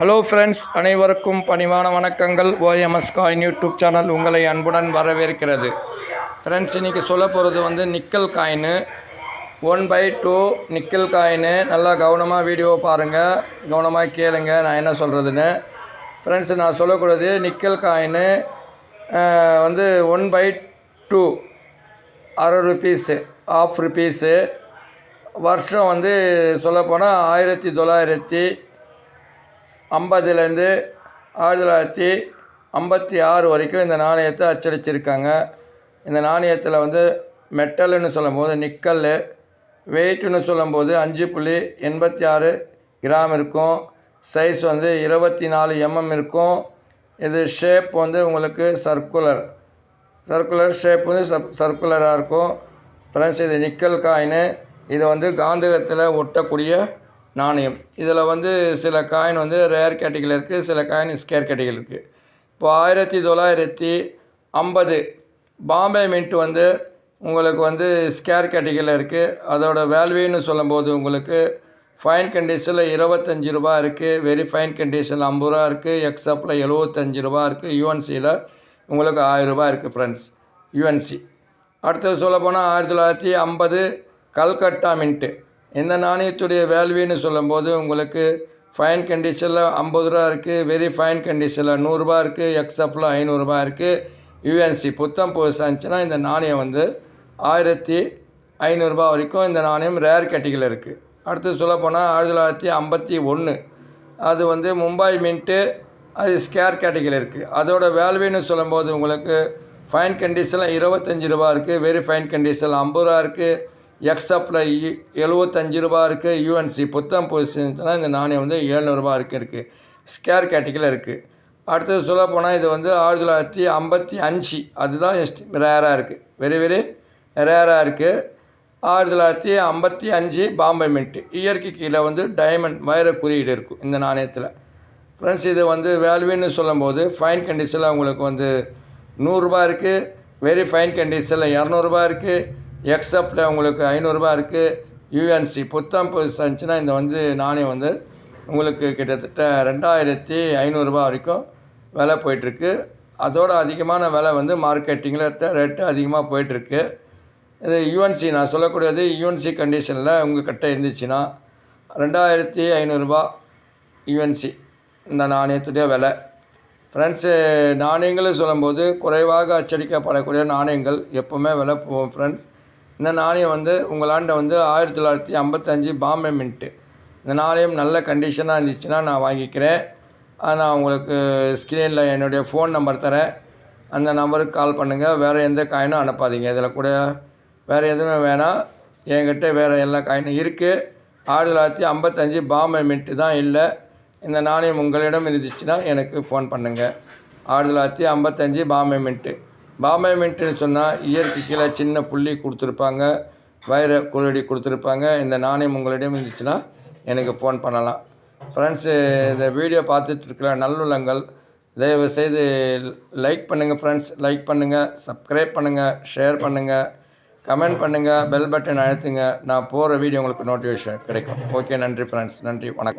Hello friends, அனைவருக்கும் பணிவான வணக்கங்கள். ஓஎம்எஸ் காயின் யூடியூப் சேனல் உங்களை அன்புடன் வரவேற்கிறது. ஃப்ரெண்ட்ஸ், இன்றைக்கி சொல்ல போகிறது வந்து நிக்கல் காயினு 1/2 நிக்கல் காயினு. நல்லா கவனமாக வீடியோ பாருங்கள், கவனமாக கேளுங்க நான் என்ன சொல்கிறதுன்னு. ஃப்ரெண்ட்ஸ், நான் சொல்லக்கூடாது நிக்கல் காயினு வந்து 1/2 அரை ருபீஸு, ½ ருபீஸு. வருஷம் வந்து சொல்லப்போனால் 1950லேருந்து 1956 வரைக்கும் இந்த நாணயத்தை அச்சடிச்சிருக்காங்க. இந்த நாணயத்தில் வந்து மெட்டல்னு சொல்லும்போது நிக்கல், வெயிட்டுன்னு சொல்லும்போது 5.86 கிராம் இருக்கும். சைஸ் வந்து 24 mm இருக்கும். இது ஷேப் வந்து உங்களுக்கு சர்க்குலர் ஷேப் வந்து சர்க்குலராக இருக்கும். ஃப்ரெண்ட்ஸ், இது நிக்கல் காயினு. இது வந்து காந்தகத்தில் ஒட்டக்கூடிய நாணயம். இதில் வந்து சில காயின் வந்து ரேர் கேட்டகரியில் இருக்குது, சில காயின் ஸ்கேர் கேட்டகரியில் இருக்குது. இப்போ 1950 பாம்பே மின்ட் வந்து உங்களுக்கு வந்து ஸ்கேர் கேட்டகரியில் இருக்குது. அதோட வேல்யூன்னு சொல்லும்போது உங்களுக்கு ஃபைன் கண்டிஷனில் 25 ரூபா இருக்குது, வெரி ஃபைன் கண்டிஷனில் 50 ரூபா இருக்குது, எக்ஸப்பில் 75 ரூபா இருக்குது, யூஎன்சியில் உங்களுக்கு 1000 ரூபா இருக்குது. Friends, UNC. அடுத்தது சொல்லப்போனால் 1950 கல்கட்டா மின்ட்டு. இந்த நாணயத்துடைய வேல்யூன்னு சொல்லும்போது உங்களுக்கு ஃபைன் கண்டிஷனில் 50 ரூபா இருக்குது, வெரி ஃபைன் கண்டிஷனில் 100 ரூபா இருக்குது, எக்ஸப்பில் 500 ரூபா இருக்குது, யூஎன்சி. புத்தம் புதுசாக இருந்துச்சுன்னா இந்த நாணயம் வந்து 1500 ரூபா வரைக்கும் இந்த நாணயம் ரேர் கேட்டகரியில் இருக்குது. அடுத்து சொல்லப்போனால் 1951 அது வந்து மும்பை மின்ட்டு, அது ஸ்கேர் கேட்டகரியில் இருக்குது. அதோட வேல்யூன்னு சொல்லும்போது உங்களுக்கு ஃபைன் கண்டிஷனில் 25 ரூபா இருக்குது, வெரி ஃபைன் கண்டிஷனில் 50 ரூபா இருக்குது, எக்ஸப்பில் 75 ரூபா இருக்குது, யூஎன்சி. புத்தம் பொசிஷன்னா இந்த நாணயம் வந்து 700 ரூபா இருக்குது, ஸ்கேர் கேட்டகரியில் இருக்குது. அடுத்தது சொல்லப்போனால் இது வந்து 1955 அதுதான் ரேராக இருக்குது, வெரி ரேராக இருக்குது. 1955 பாம்பே மின்ட்டு. இயற்கை கீழே வந்து டைமண்ட் வைர குறியீடு இருக்கும் இந்த நாணயத்தில். ஃப்ரெண்ட்ஸ், இது வந்து வேல்யூன்னு சொல்லும்போது ஃபைன் கண்டிஷனில் உங்களுக்கு வந்து 100 ரூபா இருக்குது, வெரி ஃபைன் கண்டிஷனில் 200 ரூபா இருக்குது, எக்ஸப்பில் உங்களுக்கு 500 ரூபா இருக்குது, யூஎன்சி. புத்தம் புதுசாக இருந்துச்சுன்னா இந்த வந்து நாணயம் வந்து உங்களுக்கு கிட்டத்தட்ட 2500 ரூபா வரைக்கும் விலை போயிட்டுருக்கு. அதோட அதிகமான விலை வந்து மார்க்கெட்டிங்கில் ரேட்டு அதிகமாக போயிட்டுருக்கு. இது யூஎன்சி. நான் சொல்லக்கூடியது யூஎன்சி கண்டிஷனில் உங்கள்கிட்ட இருந்துச்சுன்னா 2500 ரூபா யூஎன்சி இந்த நாணயத்துடைய விலை. ஃப்ரெண்ட்ஸு, நாணயங்கள் சொல்லும்போது குறைவாக அச்சடிக்கப்படக்கூடிய நாணயங்கள் எப்போவுமே விலை போகும். ஃப்ரெண்ட்ஸ், இந்த நாணயம் வந்து உங்களாண்ட வந்து 1955 பாம்பே மின்ட்டு. இந்த நாணயம் நல்ல கண்டிஷனாக இருந்துச்சுன்னா நான் வாங்கிக்கிறேன். நான் உங்களுக்கு ஸ்க்ரீனில் என்னுடைய ஃபோன் நம்பர் தரேன், அந்த நம்பருக்கு கால் பண்ணுங்கள். வேறு எந்த காயினும் அனுப்பாதீங்க. இதில் கூட வேறு எதுவுமே வேணாம். என்கிட்ட வேறு எல்லா காயினும் இருக்குது. 1955 பாம்பே மின்ட்டு தான் இல்லை. இந்த நாணயம் உங்களிடம் இருந்துச்சுன்னா எனக்கு ஃபோன் பண்ணுங்கள். 1955 பாம்பே மின்ட்டு. பாம்பே மின்ட்டுன்னு சொன்னால் இயற்கை கீழே சின்ன புள்ளி கொடுத்துருப்பாங்க, வைர குழடி கொடுத்துருப்பாங்க. இந்த நாணயம் உங்களிடம் இருந்துச்சுன்னா எனக்கு ஃபோன் பண்ணலாம். ஃப்ரெண்ட்ஸு, இந்த வீடியோ பார்த்துட்ருக்கிற நல்லுள்ளங்கள் தயவுசெய்து லைக் பண்ணுங்கள். ஃப்ரெண்ட்ஸ், லைக் பண்ணுங்கள், சப்ஸ்கிரைப் பண்ணுங்கள், ஷேர் பண்ணுங்கள், கமெண்ட் பண்ணுங்கள், பெல் பட்டன் அழுத்துங்க. நான் போகிற வீடியோ உங்களுக்கு நோட்டிஃபிகேஷன் கிடைக்கும். ஓகே, நன்றி ஃப்ரெண்ட்ஸ், நன்றி, வணக்கம்.